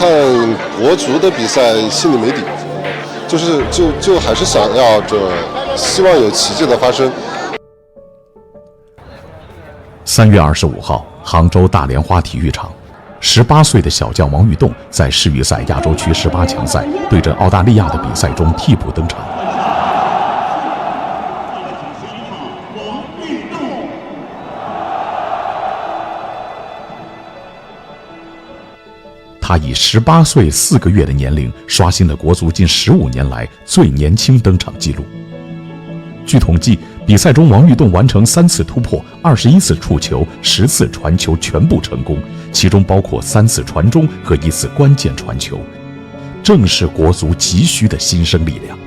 看国足的比赛心里没底，就还是想要着希望有奇迹的发生。3月25号，杭州大莲花体育场，18岁的小将王玉栋在世预赛亚洲区18强赛对阵澳大利亚的比赛中替补登场。他以18岁4个月的年龄刷新了国足近15年来最年轻登场纪录。据统计，比赛中王玉栋完成3次突破、21次触球、10次传球全部成功，其中包括3次传中和1次关键传球，正是国足急需的新生力量。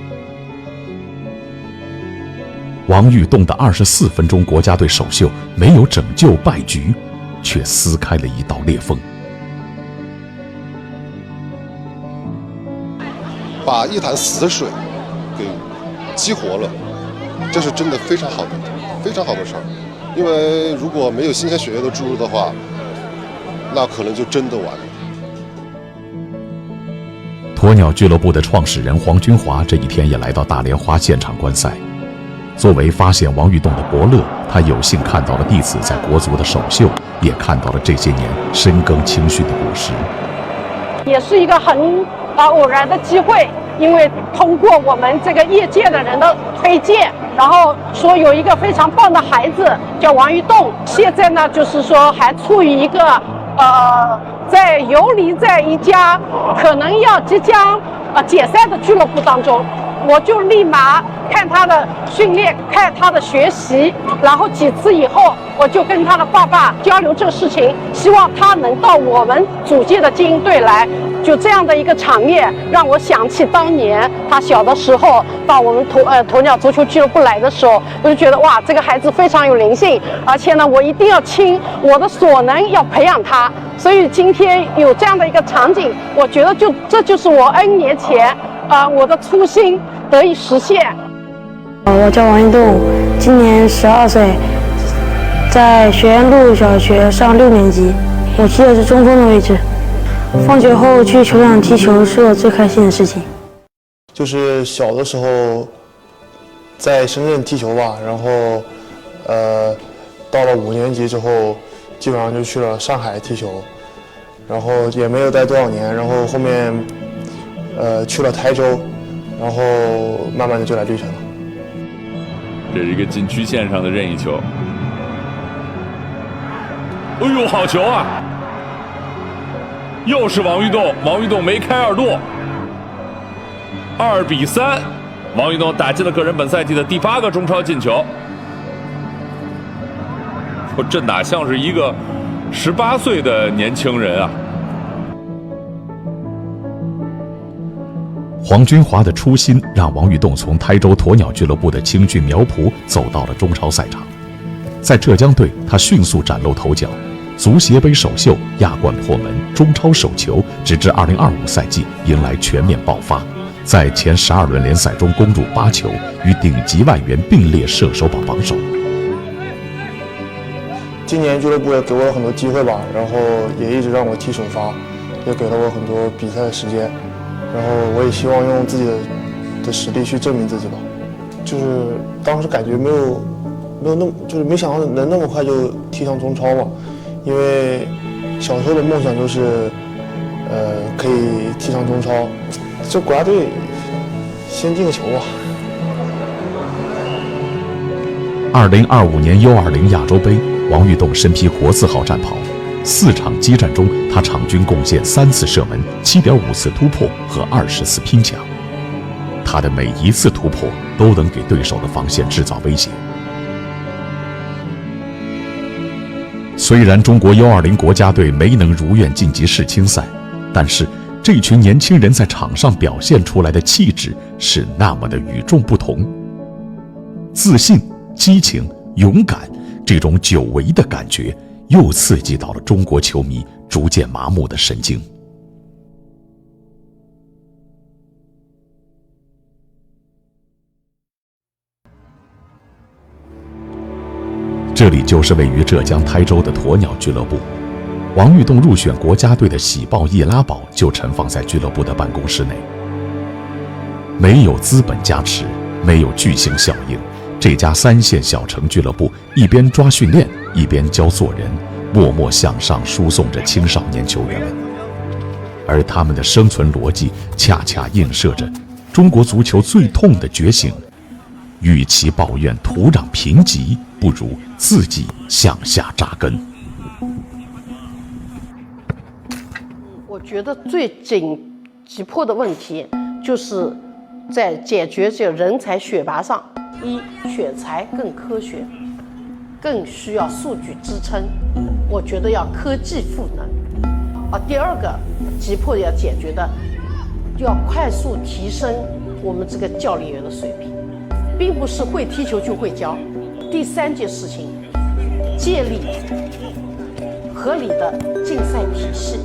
王玉栋的24分钟国家队首秀没有拯救败局，却撕开了一道裂缝。把一潭死水给激活了，这是真的非常好的事儿。因为如果没有新鲜血液的注入的话，那可能就真的完了。鸵鸟俱乐部的创始人黄君华这一天也来到大莲花现场观赛。作为发现王玉栋的伯乐，他有幸看到了弟子在国足的首秀，也看到了这些年深耕青训的果实。也是一个很偶然的机会，因为通过我们这个业界的人的推荐，然后说有一个非常棒的孩子叫王玉栋，现在呢就是说还处于一个在游离在一家可能要即将解散的俱乐部当中。我就立马看他的训练，看他的学习，然后几次以后，我就跟他的爸爸交流这个事情，希望他能到我们组建的精英队来。就这样的一个场面，让我想起当年他小的时候到我们鸵鸟足球俱乐部来的时候，我就觉得哇，这个孩子非常有灵性，而且呢，我一定要倾我的所能要培养他。所以今天有这样的一个场景，我觉得这就是我 N 年前我的初心得以实现。我叫王玉栋，今年12岁，在学院路小学上6年级，我踢的是中锋的位置。放学后去球场踢球是我最开心的事情。就是小的时候在深圳踢球吧，然后到了5年级之后，基本上就去了上海踢球，然后也没有待多少年，然后后面去了台州，然后慢慢的就来绿城了。这是一个禁区线上的任意球。哎呦，好球啊！又是王玉栋，王玉栋梅开二度，2比3，王玉栋打进了个人本赛季的第8个中超进球。这哪像是一个18岁的年轻人啊！黄君华的初心让王玉栋从台州鸵鸟俱乐部的青训苗圃走到了中超赛场。在浙江队，他迅速崭露头角，足协杯首秀、亚冠破门、中超首球，直至2025赛季迎来全面爆发，在前12轮联赛中攻入8球，与顶级外援并列射手榜榜首。今年俱乐部也给我很多机会吧，然后也一直让我踢首发，也给了我很多比赛的时间，然后我也希望用自己的实力去证明自己吧。就是当时感觉没有那么，就是没想到能那么快就踢上中超嘛，因为小时候的梦想就是可以踢上中超，这国家队先进个球吧。2025年 U20 亚洲杯，王玉栋身披国字号战袍，4场激战中，他场均贡献3次射门、7.5次突破和20次拼抢。他的每一次突破都能给对手的防线制造威胁。虽然中国 U20 国家队没能如愿晋级世青赛，但是这群年轻人在场上表现出来的气质是那么的与众不同。自信、激情、勇敢，这种久违的感觉又刺激到了中国球迷逐渐麻木的神经。这里就是位于浙江台州的鸵鸟俱乐部。王玉栋入选国家队的喜报易拉宝就陈放在俱乐部的办公室内。没有资本加持，没有巨星效应，这家3线小城俱乐部一边抓训练，一边教做人，默默向上输送着青少年球员们。而他们的生存逻辑恰恰映射着中国足球最痛的觉醒：与其抱怨土壤贫瘠，不如自己向下扎根。我觉得最急迫的问题就是在解决这人才选拔上，选材更科学，更需要数据支撑。我觉得要科技赋能。第二个急迫要解决的，要快速提升我们这个教练员的水平，并不是会踢球就会教。第3件事情，建立合理的竞赛体系，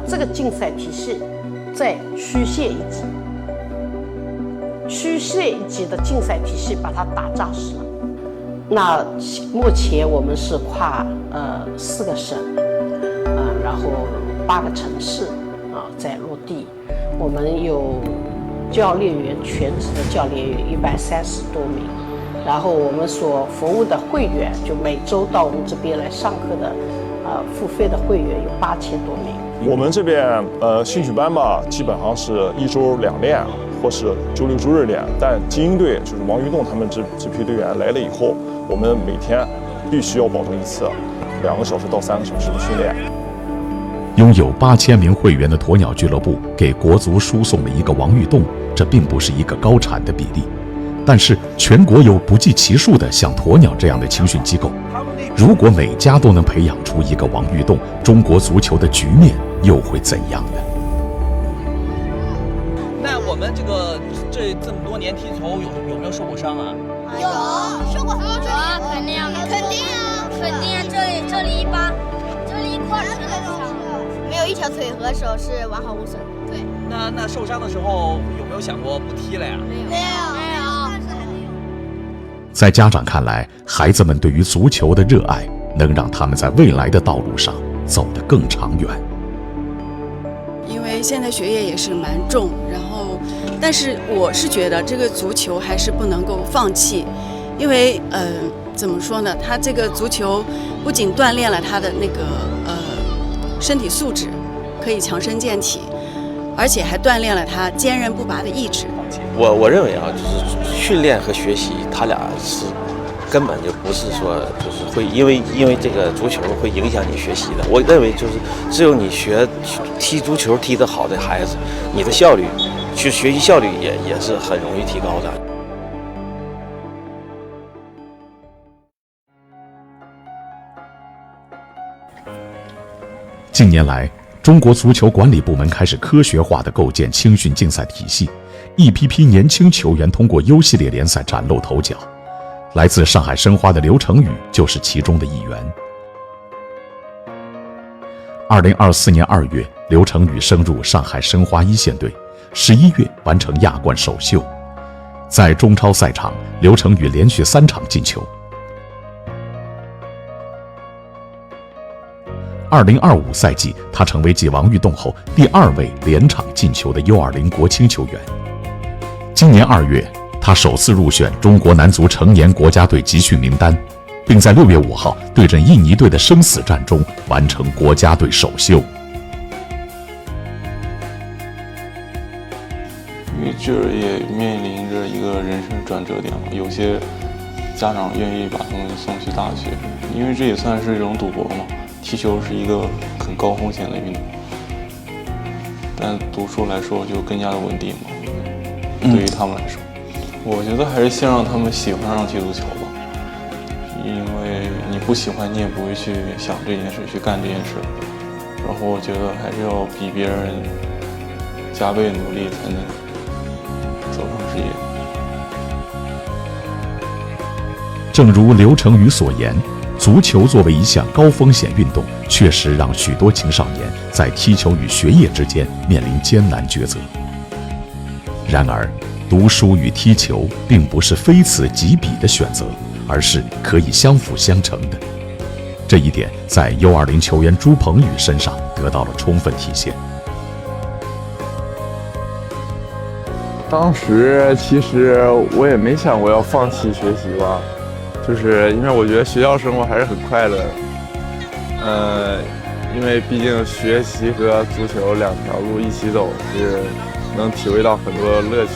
这个竞赛体系在区县一级。区县一级的竞赛体系把它打扎实了。那目前我们是跨4个省，然后8个城市在落地。我们有教练员，全职的教练员130多名，然后我们所服务的会员，就每周到我们这边来上课的付费的会员有8000多名。我们这边兴趣班吧，基本上是1周2练，或是周6周日练。但精英队就是王玉栋他们这批队员来了以后，我们每天必须要保证一次2个小时到3个小时的训练。拥有8000名会员的鸵鸟俱乐部给国足输送了一个王玉栋，这并不是一个高产的比例。但是全国有不计其数的像鸵鸟这样的青训机构，如果每家都能培养出一个王玉栋，中国足球的局面又会怎样呢？那我们这么多年踢球有没有受过伤啊？有，受过很多伤啊，肯定啊，这里一疤，这里一块石头，没有一条腿和手是完好无损。对。那受伤的时候有没有想过不踢了呀？没有。在家长看来，孩子们对于足球的热爱能让他们在未来的道路上走得更长远。因为现在学业也是蛮重，但是我是觉得这个足球还是不能够放弃，因为怎么说呢？他这个足球不仅锻炼了他的那个身体素质，可以强身健体，而且还锻炼了他坚韧不拔的意志。我认为啊，就是训练和学习，他俩是根本就不是说就是会因为这个足球会影响你学习的。我认为就是只有你踢足球踢得好的孩子，你的效率去学习效率也是很容易提高的。近年来，中国足球管理部门开始科学化地构建青训竞赛体系，一批批年轻球员通过优系列联赛崭露头角。来自上海申花的刘成宇就是其中的一员。2024年2月，刘成宇升入上海申花1线队，11月完成亚冠首秀。在中超赛场，刘成宇连续3场进球。2025赛季，他成为继王玉栋后第2位连场进球的 U20 国青球员。今年2月，他首次入选中国男足成年国家队集训名单，并在6月5号对阵印尼队的生死战中完成国家队首秀。因为这也面临着一个人生转折点嘛，有些家长愿意把他们送去大学，因为这也算是一种赌博嘛。踢球是一个很高风险的运动，但读书来说就更加的稳定嘛。对于他们来说，我觉得还是先让他们喜欢上踢足球吧，因为你不喜欢，你也不会去想这件事，去干这件事。然后我觉得还是要比别人加倍努力，才能走上职业。正如刘成宇所言，足球作为一项高风险运动，确实让许多青少年在踢球与学业之间面临艰难抉择。然而，读书与踢球并不是非此即彼的选择，而是可以相辅相成的。这一点在 U20 球员朱鹏宇身上得到了充分体现。当时其实我也没想过要放弃学习吧，就是因为我觉得学校生活还是很快乐。因为毕竟学习和足球两条路一起走，是能体会到很多乐趣。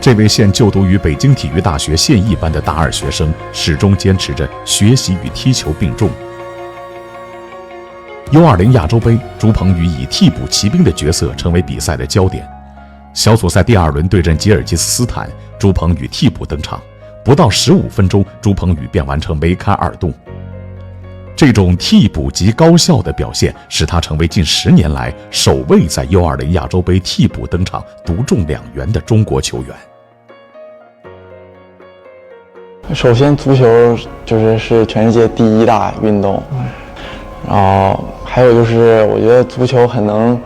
这位现就读于北京体育大学现役班的大二学生，始终坚持着学习与踢球并重。U20 亚洲杯，朱鹏宇以替补骑兵的角色成为比赛的焦点。小组赛第2轮对阵吉尔吉斯斯坦，朱鹏宇替补登场，不到15分钟，朱鹏宇便完成梅开2度。这种替补级高效的表现，使他成为近10年来首位在 U20 亚洲杯替补登场独中2元的中国球员。首先，足球是全世界第1大运动，然后还有就是我觉得足球很能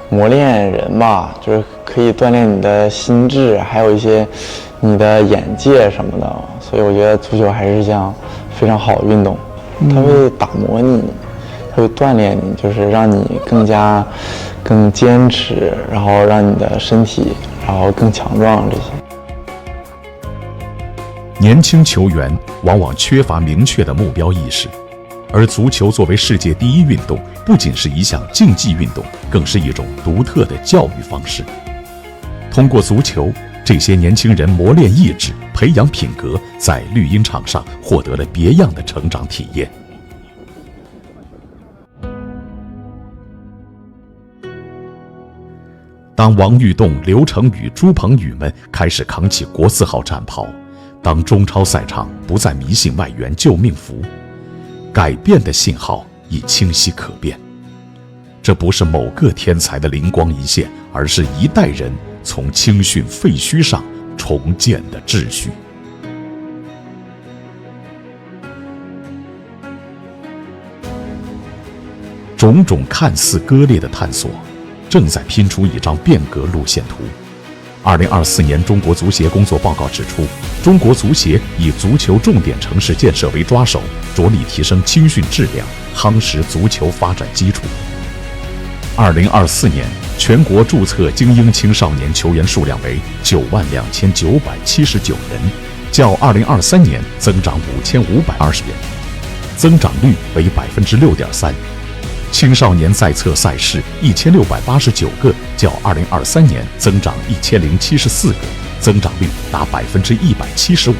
磨练人吧，就是可以锻炼你的心智，还有一些你的眼界什么的，所以我觉得足球还是一项非常好的运动。它会打磨你，它会锻炼你，就是让你更坚持，然后让你的身体更强壮这些。年轻球员往往缺乏明确的目标意识，而足球作为世界第1运动，不仅是一项竞技运动，更是一种独特的教育方式。通过足球，这些年轻人磨练意志，培养品格，在绿茵场上获得了别样的成长体验。当王玉栋、刘成宇、朱鹏宇们开始扛起国字号战袍，当中超赛场不再迷信外援救命符，改变的信号已清晰可辨。这不是某个天才的灵光一现，而是一代人从青训废墟上重建的秩序。种种看似割裂的探索，正在拼出一张变革路线图。2024年中国足协工作报告指出，中国足协以足球重点城市建设为抓手，着力提升青训质量，夯实足球发展基础。2024年，全国注册精英青少年球员数量为92979人，较2023年增长5520人，增长率为6.3%。青少年在册赛事1689个，较2023年增长1074个，增长率达175%。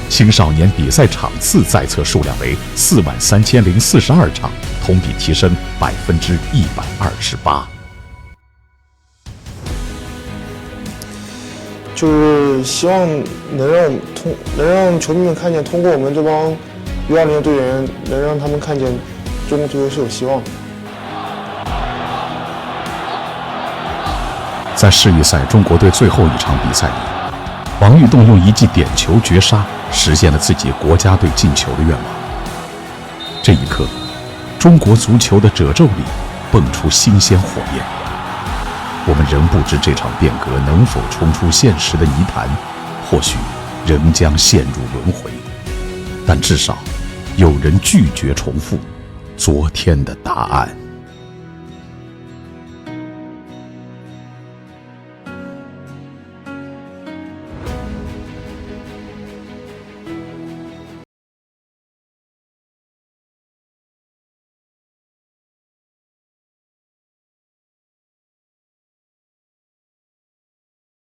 青少年比赛场次在册数量为43042场，同比提升128%。就是希望能让球迷们看见，通过我们这帮U20的队员，能让他们看见中国足球是有希望的。在世预赛中国队最后一场比赛里，王玉栋用一记点球绝杀，实现了自己国家队进球的愿望。这一刻，中国足球的褶皱里蹦出新鲜火焰。我们仍不知这场变革能否冲出现实的泥潭，或许仍将陷入轮回，但至少有人拒绝重复昨天的答案。